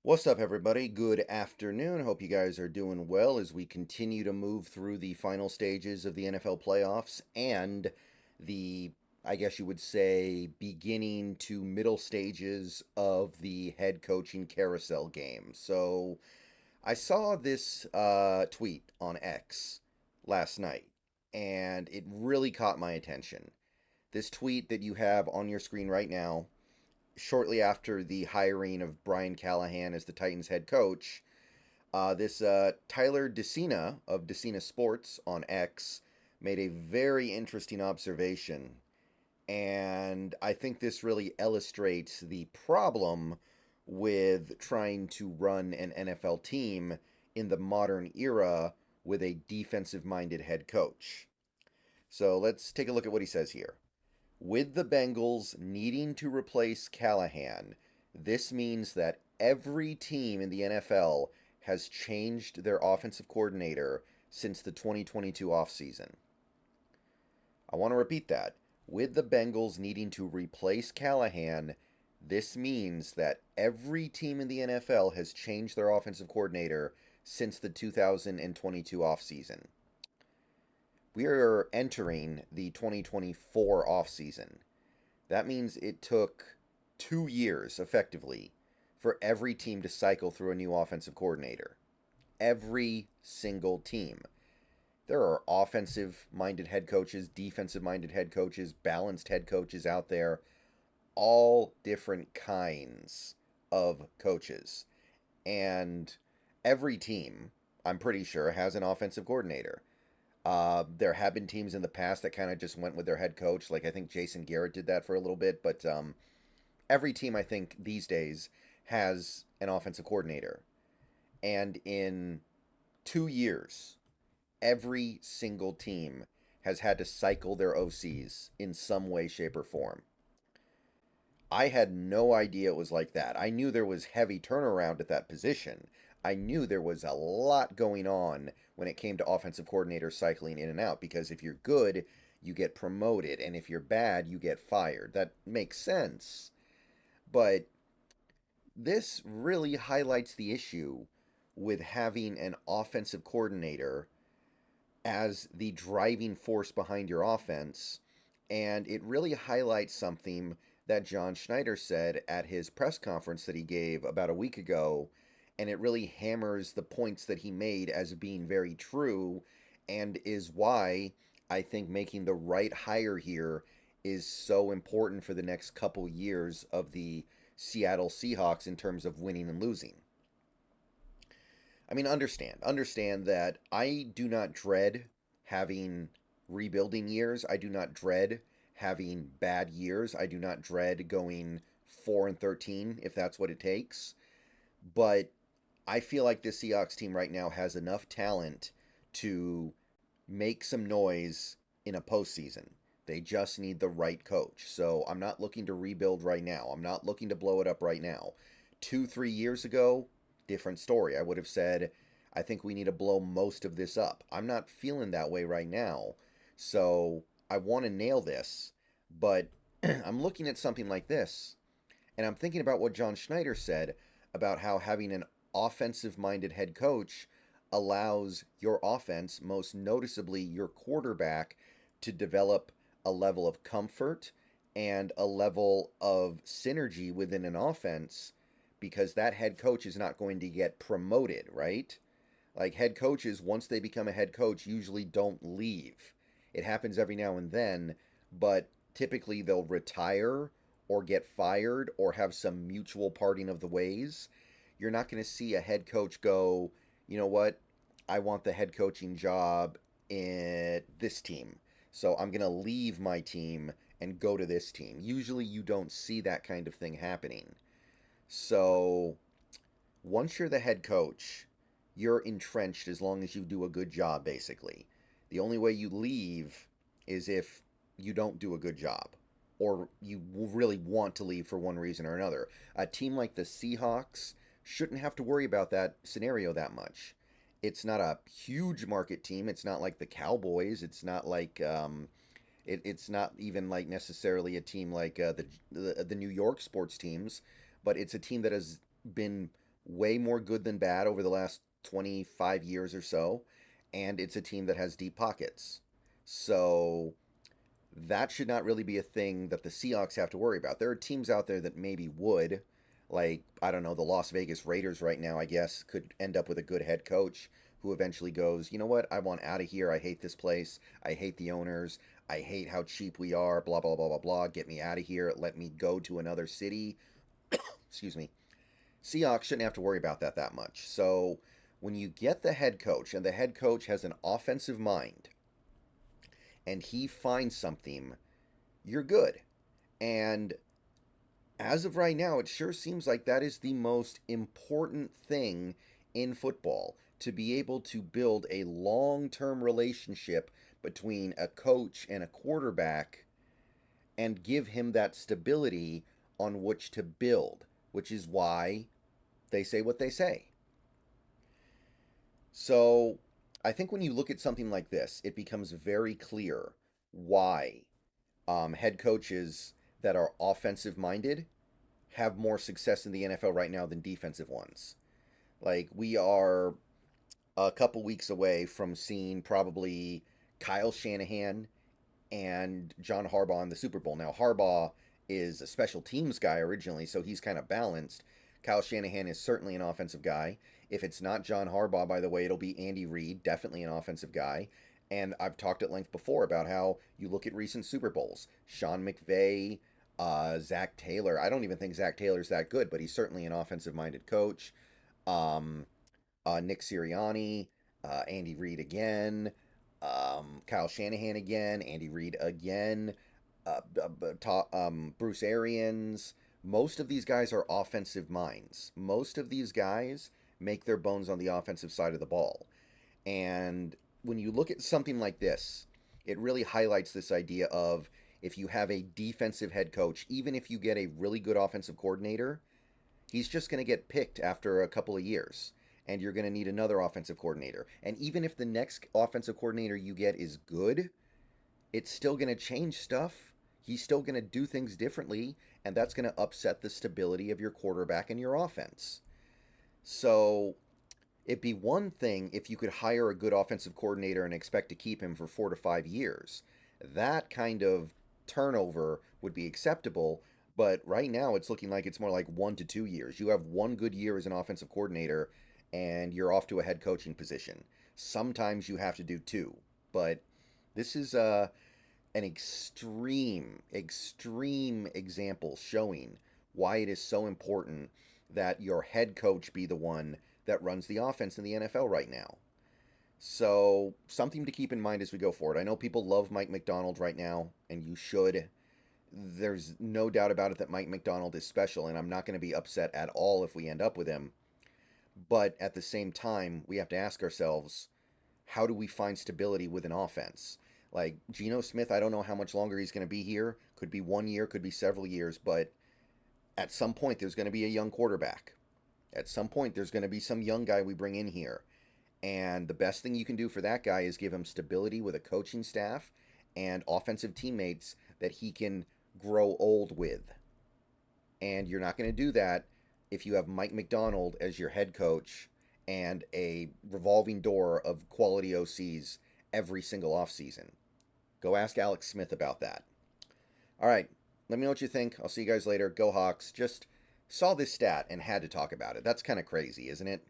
What's up, everybody? Good afternoon. Hope you guys are doing well as we continue to move through the final stages of the NFL playoffs and the, I guess you would say, beginning to middle stages of the head coaching carousel game. So I saw this tweet on X last night, and it really caught my attention. This tweet that you have on your screen right now shortly after the hiring of Brian Callahan as the Titans head coach, this Tyler DeCina of DeCina Sports on X made a very interesting observation. And I think this really illustrates the problem with trying to run an NFL team in the modern era with a defensive minded head coach. So let's take a look at what he says here. With the Bengals needing to replace Callahan, this means that every team in the NFL has changed their offensive coordinator since the 2022 offseason. I want to repeat that. With the Bengals needing to replace Callahan, this means that every team in the NFL has changed their offensive coordinator since the 2022 offseason. We are entering the 2024 offseason. That means it took 2 years, effectively, for every team to cycle through a new offensive coordinator. Every single team. There are offensive minded head coaches, defensive minded head coaches, balanced head coaches out there, all different kinds of coaches. And every team, I'm pretty sure, has an offensive coordinator. There have been teams in the past that kind of just went with their head coach. Like I think Jason Garrett did that for a little bit, but every team I think these days has an offensive coordinator. And in 2 years, every single team has had to cycle their OCs in some way, shape, or form. I had no idea it was like that. I knew there was heavy turnaround at that position. I knew there was a lot going on when it came to offensive coordinators cycling in and out because if you're good, you get promoted, and if you're bad, you get fired. That makes sense. But this really highlights the issue with having an offensive coordinator as the driving force behind your offense. And it really highlights something that John Schneider said at his press conference that he gave about a week ago. And it really hammers the points that he made as being very true and is why I think making the right hire here is so important for the next couple years of the Seattle Seahawks in terms of winning and losing. I mean, understand that I do not dread having rebuilding years. I do not dread having bad years. I do not dread going 4-13 if that's what it takes. But I feel like this Seahawks team right now has enough talent to make some noise in a postseason. They just need the right coach. So I'm not looking to rebuild right now. I'm not looking to blow it up right now. 2, 3 years ago, different story. I would have said, I think we need to blow most of this up. I'm not feeling that way right now. So I want to nail this, but I'm looking at something like this, and I'm thinking about what John Schneider said about how having an offensive minded head coach allows your offense, most noticeably your quarterback, to develop a level of comfort and a level of synergy within an offense because that head coach is not going to get promoted, right? Like head coaches, once they become a head coach, usually don't leave. It happens every now and then, but typically they'll retire or get fired or have some mutual parting of the ways. You're not going to see a head coach go, you know what, I want the head coaching job in this team. So I'm going to leave my team and go to this team. Usually you don't see that kind of thing happening. So once you're the head coach, you're entrenched as long as you do a good job, basically. The only way you leave is if you don't do a good job or you really want to leave for one reason or another. A team like the Seahawks shouldn't have to worry about that scenario that much. It's not a huge market team. It's not like the Cowboys. It's not like it's not even like necessarily a team like the New York sports teams, but it's a team that has been way more good than bad over the last 25 years or so, and it's a team that has deep pockets. So that should not really be a thing that the Seahawks have to worry about. There are teams out there that maybe would, like, I don't know, the Las Vegas Raiders right now, I guess, could end up with a good head coach who eventually goes, you know what, I want out of here. I hate this place. I hate the owners. I hate how cheap we are. Blah, blah, blah, blah, blah. Get me out of here. Let me go to another city. Excuse me. Seahawks shouldn't have to worry about that much. So when you get the head coach and the head coach has an offensive mind and he finds something, you're good. And as of right now, it sure seems like that is the most important thing in football, to be able to build a long term relationship between a coach and a quarterback and give him that stability on which to build, which is why they say what they say. So I think when you look at something like this, it becomes very clear why head coaches that are offensive minded have more success in the NFL right now than defensive ones. Like, we are a couple weeks away from seeing probably Kyle Shanahan and John Harbaugh in the Super Bowl. Now, Harbaugh is a special teams guy originally, so he's kind of balanced. Kyle Shanahan is certainly an offensive guy. If it's not John Harbaugh, by the way, it'll be Andy Reid, definitely an offensive guy. And I've talked at length before about how you look at recent Super Bowls. Sean McVay, Zach Taylor. I don't even think Zach Taylor's that good, but he's certainly an offensive-minded coach. Um, Nick Sirianni, Andy Reid again, Kyle Shanahan again, Andy Reid again, Bruce Arians. Most of these guys are offensive minds. Most of these guys make their bones on the offensive side of the ball. And when you look at something like this, it really highlights this idea of, if you have a defensive head coach, even if you get a really good offensive coordinator, he's just going to get picked after a couple of years. And you're going to need another offensive coordinator. And even if the next offensive coordinator you get is good, it's still going to change stuff. He's still going to do things differently, and that's going to upset the stability of your quarterback and your offense. So it'd be one thing if you could hire a good offensive coordinator and expect to keep him for 4 to 5 years. That kind of turnover would be acceptable, but right now it's looking like it's more like 1 to 2 years. You have one good year as an offensive coordinator, and you're off to a head coaching position. Sometimes you have to do two, but this is an extreme example showing why it is so important that your head coach be the one that runs the offense in the NFL right now. So, something to keep in mind as we go forward. I know people love Mike Macdonald right now, and you should. There's no doubt about it that Mike Macdonald is special, and I'm not going to be upset at all if we end up with him. But at the same time, we have to ask ourselves, how do we find stability with an offense? Like, Geno Smith, I don't know how much longer he's going to be here. Could be 1 year, could be several years, but at some point there's going to be a young quarterback. At some point there's going to be some young guy we bring in here. And the best thing you can do for that guy is give him stability with a coaching staff and offensive teammates that he can grow old with. And you're not going to do that if you have Mike Macdonald as your head coach and a revolving door of quality OCs every single offseason. Go ask Alex Smith about that. All right, let me know what you think. I'll see you guys later. Go Hawks. Just saw this stat and had to talk about it. That's kind of crazy, isn't it?